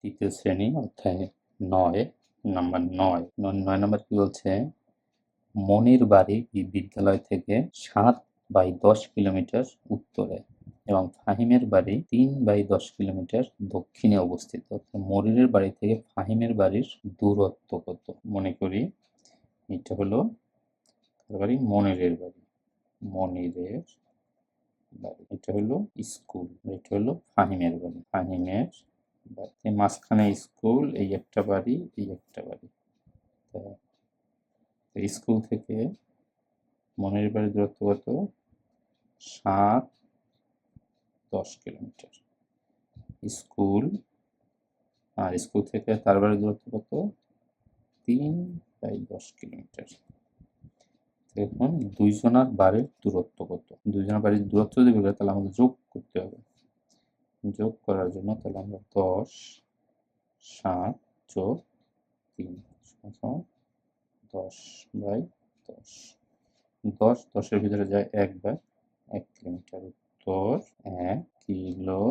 তৃতীয় শ্রেণী অধ্যায় ৯ নাম্বার ৯ নম্বর কি বলছে, মনির বাড়ি বিদ্যালয় থেকে ৭/১০ কিলোমিটার উত্তরে এবং ফাহিমের বাড়ি ৩/১০ কিলোমিটার দক্ষিণে অবস্থিত। মনিরের বাড়ি থেকে ফাহিমের বাড়ির দূরত্ব কত? মনে করি এটা হলো বাড়ি, মনিরের বাড়ি, মনিরের বাড়ি, এটা হলো স্কুল, এটা হলো ফাহিমের বাড়ি, ফাহিমের বাড়ি, মাঝখানে স্কুল, এই একটা বাড়ি, এই একটা বাড়ি। স্কুল থেকে মনিরের বাড়ির দূরত্ব কত? ৭-১০ কিলোমিটার। স্কুল আর স্কুল থেকে তার বাড়ির দূরত্ব কত? ৩/১০ কিলোমিটার। এখন দুইজনের বাড়ির দূরত্ব কত? দুইজনের বাড়ির দূরত্ব যদি বলে তাহলে আমাদের যোগ করতে হবে। যোগ করার জন্য তাহলে আমরা ১০ ৭ যোগ ৩ ১০/১০। ১০-১০-এর ভিতরে যায় ১/১ কিলোমিটার। উত্তর ১ কিলোমিটার।